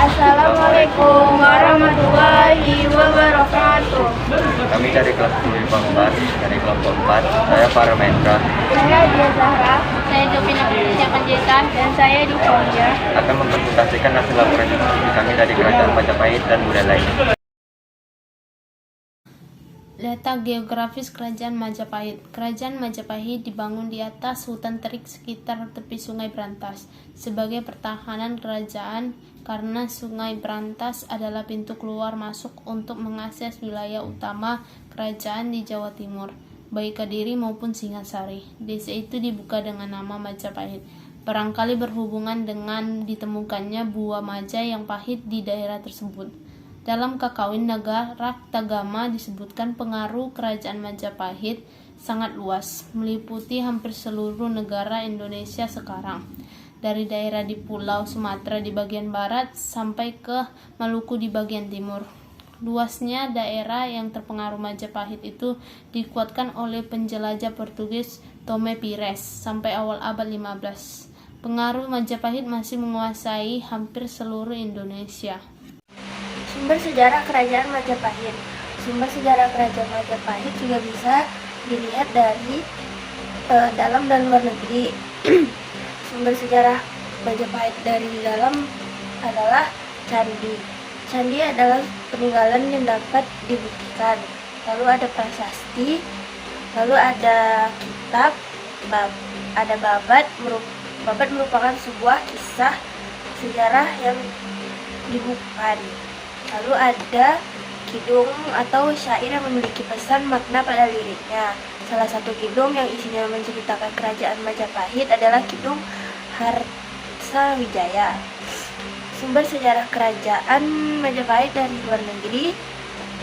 Assalamualaikum warahmatullahi wabarakatuh. Kami dari kelas 10 IPA 4, dari kelompok 4, saya Parmendra. Saya Dia Zahra. Saya Jovina Putri Panjaitan. Dan saya Divolia. Akan mempresentasikan hasil laporan diskusi kami dari Kerajaan Majapahit dan budaya lain. Letak geografis Kerajaan Majapahit. Kerajaan Majapahit dibangun di atas hutan terik sekitar tepi Sungai Brantas sebagai pertahanan kerajaan karena Sungai Brantas adalah pintu keluar masuk untuk mengakses wilayah utama kerajaan di Jawa Timur, baik Kediri maupun Singasari. Desa itu dibuka dengan nama Majapahit, barangkali berhubungan dengan ditemukannya buah maja yang pahit di daerah tersebut. Dalam Kakawin Negara Tagama disebutkan pengaruh Kerajaan Majapahit sangat luas, meliputi hampir seluruh negara Indonesia sekarang, dari daerah di Pulau Sumatera di bagian barat sampai ke Maluku di bagian timur. Luasnya daerah yang terpengaruh Majapahit itu dikuatkan oleh penjelajah Portugis Tome Pires sampai awal abad 15. Pengaruh Majapahit masih menguasai hampir seluruh Indonesia. Sumber sejarah Kerajaan Majapahit. Sumber sejarah Kerajaan Majapahit juga bisa dilihat dari dalam dan luar negeri. Sumber sejarah Majapahit dari dalam adalah candi. Candi adalah peninggalan yang dapat dibuktikan. Lalu ada prasasti, lalu ada kitab, ada babat. Babat merupakan sebuah kisah sejarah yang dibukukan. Lalu ada kidung atau syair yang memiliki pesan makna pada liriknya. Salah satu kidung yang isinya menceritakan kerajaan Majapahit adalah Kidung Harsa Wijaya. Sumber sejarah kerajaan Majapahit dari luar negeri,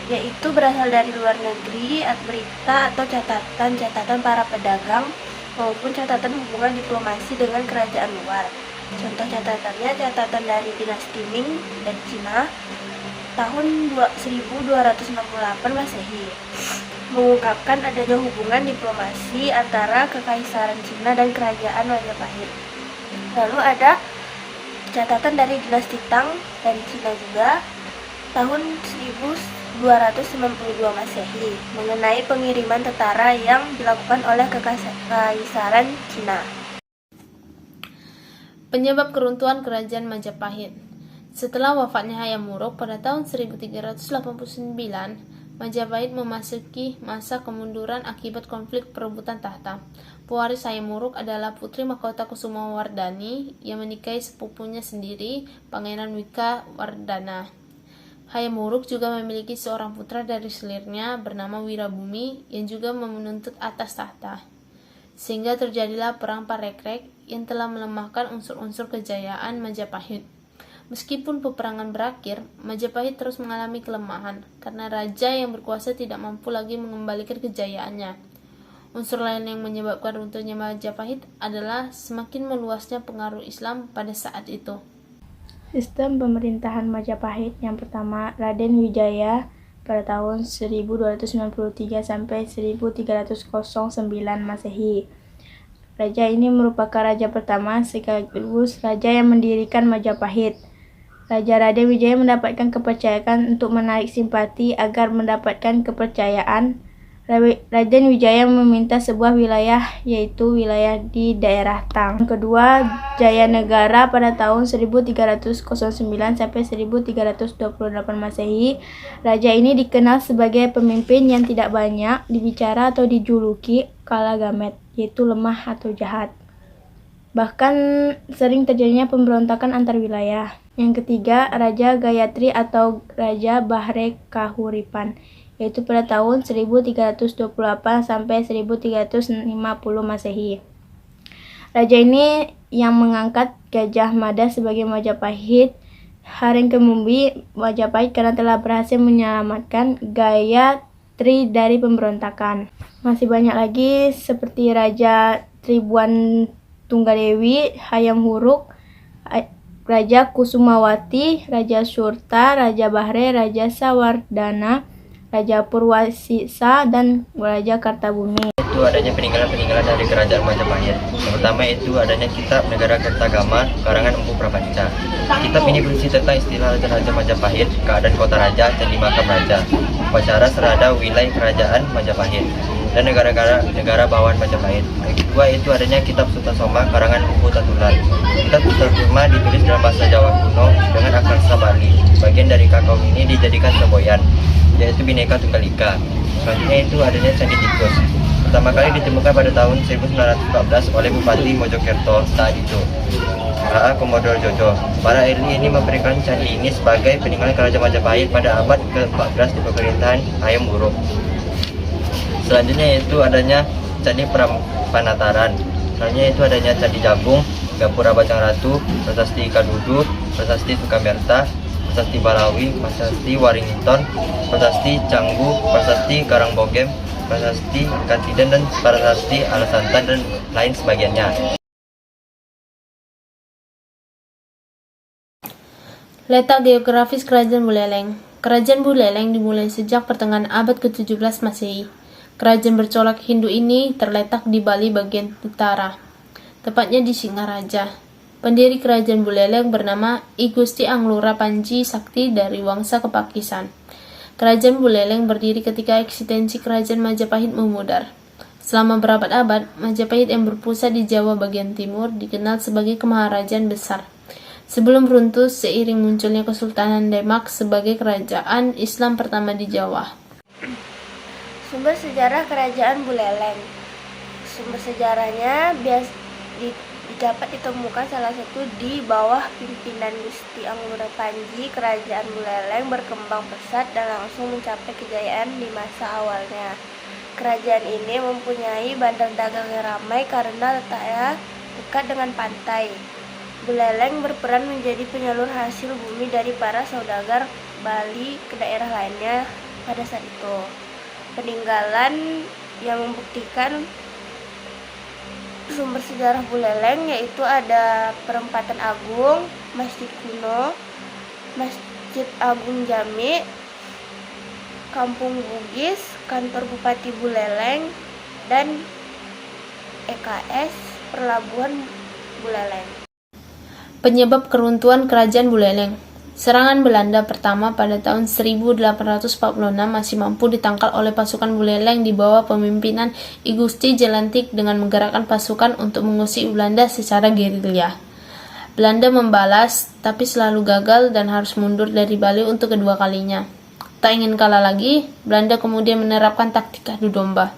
yaitu berasal dari luar negeri, berita atau catatan para pedagang maupun catatan hubungan diplomasi dengan kerajaan luar. Contoh catatannya, catatan dari dinasti Ming dari Cina tahun 1268 Masehi mengungkapkan adanya hubungan diplomasi antara Kekaisaran Cina dan Kerajaan Majapahit. Lalu ada catatan dari dinasti Tang dari Cina juga tahun 1292 Masehi mengenai pengiriman tentara yang dilakukan oleh Kekaisaran Cina. Penyebab keruntuhan Kerajaan Majapahit. Setelah wafatnya Hayam Wuruk pada tahun 1389, Majapahit memasuki masa kemunduran akibat konflik perebutan tahta. Pewaris Hayam Wuruk adalah Putri Mahkota Kusumawardhani yang menikahi sepupunya sendiri, Pangeran Wikawardhana. Hayam Wuruk juga memiliki seorang putra dari selirnya bernama Wirabumi yang juga menuntut atas tahta. Sehingga terjadilah Perang Parekrek yang telah melemahkan unsur-unsur kejayaan Majapahit. Meskipun peperangan berakhir, Majapahit terus mengalami kelemahan karena raja yang berkuasa tidak mampu lagi mengembalikan kejayaannya. Unsur lain yang menyebabkan runtuhnya Majapahit adalah semakin meluasnya pengaruh Islam pada saat itu. Sistem pemerintahan Majapahit yang pertama, Raden Wijaya pada tahun 1293 sampai 1309 Masehi. Raja ini merupakan raja pertama sekaligus raja yang mendirikan Majapahit. Raja Raden Wijaya mendapatkan kepercayaan untuk menarik simpati. Agar mendapatkan kepercayaan, Raden Wijaya meminta sebuah wilayah, yaitu wilayah di daerah Tang. Kedua, Jayanegara pada tahun 1309 sampai 1328 Masehi. Raja ini dikenal sebagai pemimpin yang tidak banyak dibicara atau dijuluki Kalagamet, yaitu lemah atau jahat. Bahkan sering terjadinya pemberontakan antar wilayah. Yang ketiga, Raja Gayatri atau Raja Bahre Kahuripan, yaitu pada tahun 1328 sampai 1350 Masehi. Raja ini yang mengangkat Gajah Mada sebagai Majapahit, Haringkemumbi Majapahit karena telah berhasil menyelamatkan Gayatri dari pemberontakan. Masih banyak lagi seperti Raja Tribuan Tunggadewi, Hayam Wuruk, Raja Kusumawati, Raja Surta, Raja Bahre, Raja Sawardana, Raja Purwasisa, dan Raja Kartabumi. itu adanya peninggalan-peninggalan dari kerajaan Majapahit. Yang pertama itu adanya kitab Negara Kertagama karangan Empu Prapanca. Kitab ini berisi tentang istilah Raja-Raja Majapahit, keadaan kota raja, candi makam raja, upacara serada wilayah kerajaan Majapahit, dan negara bawahan Majapahit. Yang kedua itu adanya kitab Sultan Soma karangan Empu Tatular. Kitab Sultan Soma ditulis dalam bahasa Jawa kuno dengan aksara Bali. Bagian dari kakao ini dijadikan semboyan, yaitu Bhinneka Tunggal Ika. Selanjutnya itu adanya Candi Tikus. Pertama kali ditemukan pada tahun 1914 oleh Bupati Mojokerto saat itu, A.A. Komodor Jojo. Para ahli ini memberikan candi ini sebagai peninggalan kerajaan Majapahit pada abad ke-14 di pemerintahan Hayam Wuruk. Selanjutnya itu adanya Candi Panataran. Selanjutnya itu adanya Candi Jabung, Gapura Bajang Ratu, Prasasti Kadudu, Prasasti Sukamerta, Prasasti Balawi, Prasasti Waringin, Prasasti Canggu, Prasasti Karangbogem, Prasasti Katiden, dan Prasasti Alasantan, dan lain sebagainya. Letak geografis Kerajaan Buleleng. Kerajaan Buleleng dimulai sejak pertengahan abad ke-17 Masehi. Kerajaan bercolok Hindu ini terletak di Bali bagian utara, tepatnya di Singaraja. Pendiri Kerajaan Buleleng bernama I Gusti Anglura Panji Sakti dari Wangsa Kepakisan. Kerajaan Buleleng berdiri ketika eksistensi Kerajaan Majapahit memudar. Selama berabad-abad, Majapahit yang berpusat di Jawa bagian timur dikenal sebagai kemaharajaan besar. Sebelum runtuh seiring munculnya Kesultanan Demak sebagai kerajaan Islam pertama di Jawa. Sumber sejarah Kerajaan Buleleng. Sumber sejarahnya dapat ditemukan salah satu di bawah pimpinan Gusti Anglura Panji. Kerajaan Buleleng berkembang pesat dan langsung mencapai kejayaan di masa awalnya. Kerajaan ini mempunyai bandar dagang yang ramai karena letaknya dekat dengan pantai. Buleleng berperan menjadi penyalur hasil bumi dari para saudagar Bali ke daerah lainnya pada saat itu. Peninggalan yang membuktikan sumber sejarah Buleleng yaitu ada Perempatan Agung, Masjid Kuno, Masjid Agung Jami, Kampung Bugis, Kantor Bupati Buleleng, dan EKS Pelabuhan Buleleng. Penyebab keruntuhan Kerajaan Buleleng. Serangan Belanda pertama pada tahun 1846 masih mampu ditangkal oleh pasukan Buleleng di bawah pemimpinan I Gusti Jelantik dengan menggerakkan pasukan untuk mengusir Belanda secara gerilya. Belanda membalas, tapi selalu gagal dan harus mundur dari Bali untuk kedua kalinya. Tak ingin kalah lagi, Belanda kemudian menerapkan taktik adu domba.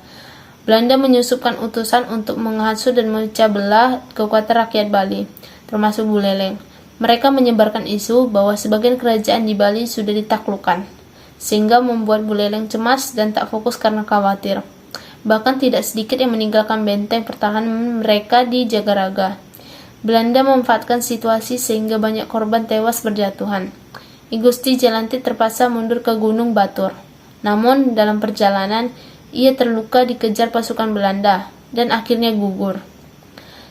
Belanda menyusupkan utusan untuk menghasut dan memecah belah kekuatan rakyat Bali, termasuk Buleleng. Mereka menyebarkan isu bahwa sebagian kerajaan di Bali sudah ditaklukkan, sehingga membuat Buleleng cemas dan tak fokus karena khawatir. Bahkan tidak sedikit yang meninggalkan benteng pertahanan mereka di Jagaraga. Belanda memanfaatkan situasi sehingga banyak korban tewas berjatuhan. I Gusti Jelantik terpaksa mundur ke Gunung Batur. Namun, dalam perjalanan, ia terluka dikejar pasukan Belanda dan akhirnya gugur.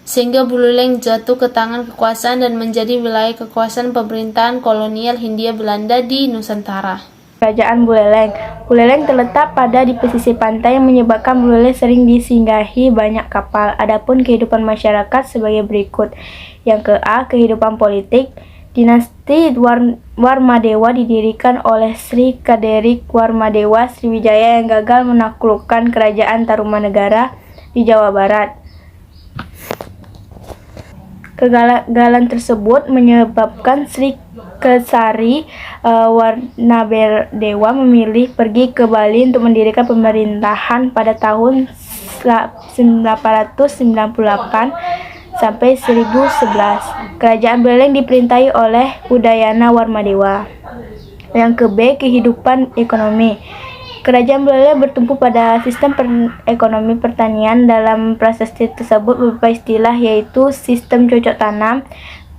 Sehingga Buleleng jatuh ke tangan kekuasaan dan menjadi wilayah kekuasaan pemerintahan kolonial Hindia Belanda di Nusantara. Kerajaan Buleleng. Buleleng terletak pada di pesisir pantai yang menyebabkan Buleleng sering disinggahi banyak kapal. Adapun kehidupan masyarakat sebagai berikut. Yang ke-A, kehidupan politik. Dinasti Warmadewa didirikan oleh Sri Kaderik Warmadewa Sriwijaya yang gagal menaklukkan kerajaan Tarumanegara di Jawa Barat. Kegagalan tersebut menyebabkan Sri Kesari Warnadewa memilih pergi ke Bali untuk mendirikan pemerintahan pada tahun 898 sampai 1011. Kerajaan Buleleng diperintahi oleh Udayana Warmadewa. Yang ke-B, kehidupan ekonomi. Kerajaan Buleleng bertumpu pada sistem ekonomi pertanian. Dalam prasasti tersebut beberapa istilah yaitu sistem cocok tanam.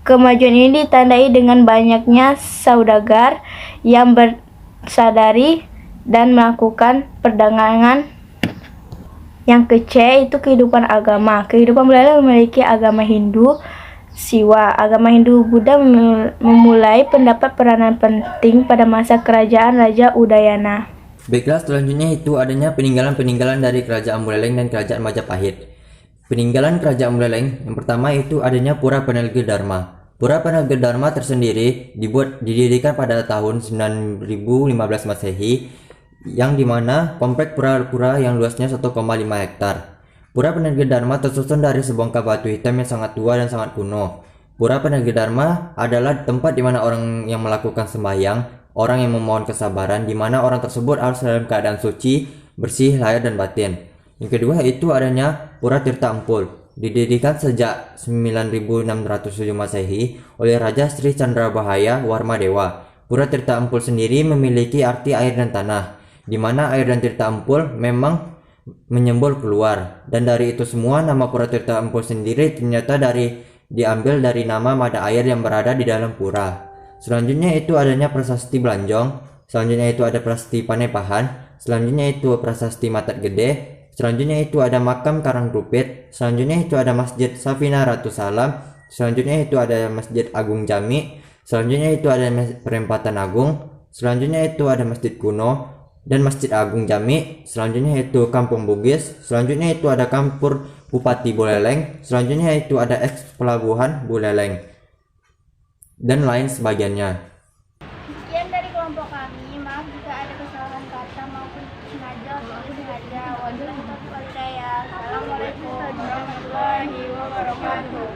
Kemajuan ini ditandai dengan banyaknya saudagar yang bersadari dan melakukan perdagangan. Yang ke-C itu kehidupan agama. Kehidupan Buleleng memiliki agama Hindu, Siwa. Agama Hindu Buddha memulai pendapat peranan penting pada masa kerajaan Raja Udayana. Baiklah, selanjutnya itu adanya peninggalan-peninggalan dari Kerajaan Buleleng dan Kerajaan Majapahit. Peninggalan Kerajaan Buleleng yang pertama itu adanya Pura Peneliti Dharma. Pura Peneliti Dharma tersendiri didirikan pada tahun 9015 Masehi, yang dimana komplek pura-pura yang luasnya 1,5 hektar. Pura Peneliti Dharma tersusun dari sebongkah batu hitam yang sangat tua dan sangat kuno. Pura Peneliti Dharma adalah tempat di mana orang yang melakukan sembahyang, orang yang memohon kesabaran, di mana orang tersebut harus dalam keadaan suci, bersih, lahir dan batin. Yang kedua itu adanya Pura Tirta Empul, didirikan sejak 9607 Masehi oleh Raja Sri Chandrabahaya Warmadewa. Pura Tirta Empul sendiri memiliki arti air dan tanah, di mana air dan Tirta Empul memang menyembul keluar, dan dari itu semua nama Pura Tirta Empul sendiri ternyata diambil dari nama mata air yang berada di dalam pura. Selanjutnya itu adanya Prasasti Belanjong, selanjutnya itu ada Prasasti Panepahan, selanjutnya itu Prasasti Matat Gede, selanjutnya itu ada Makam Karangrupit, selanjutnya itu ada Masjid Safina Ratu Salam, selanjutnya itu ada Masjid Agung Jami, selanjutnya itu ada Perempatan Agung, selanjutnya itu ada Masjid Kuno dan Masjid Agung Jami, selanjutnya itu Kampung Bugis, selanjutnya itu ada Kampur Bupati Buleleng, selanjutnya itu ada eks Pelabuhan Buleleng, dan lain sebagainya. Sekian dari kelompok kami. Maaf jika ada kesalahan kata maupun sengaja atau tidak sengaja. Wabillahi taufiq wal hidayah. Assalamualaikum warahmatullahi wabarakatuh.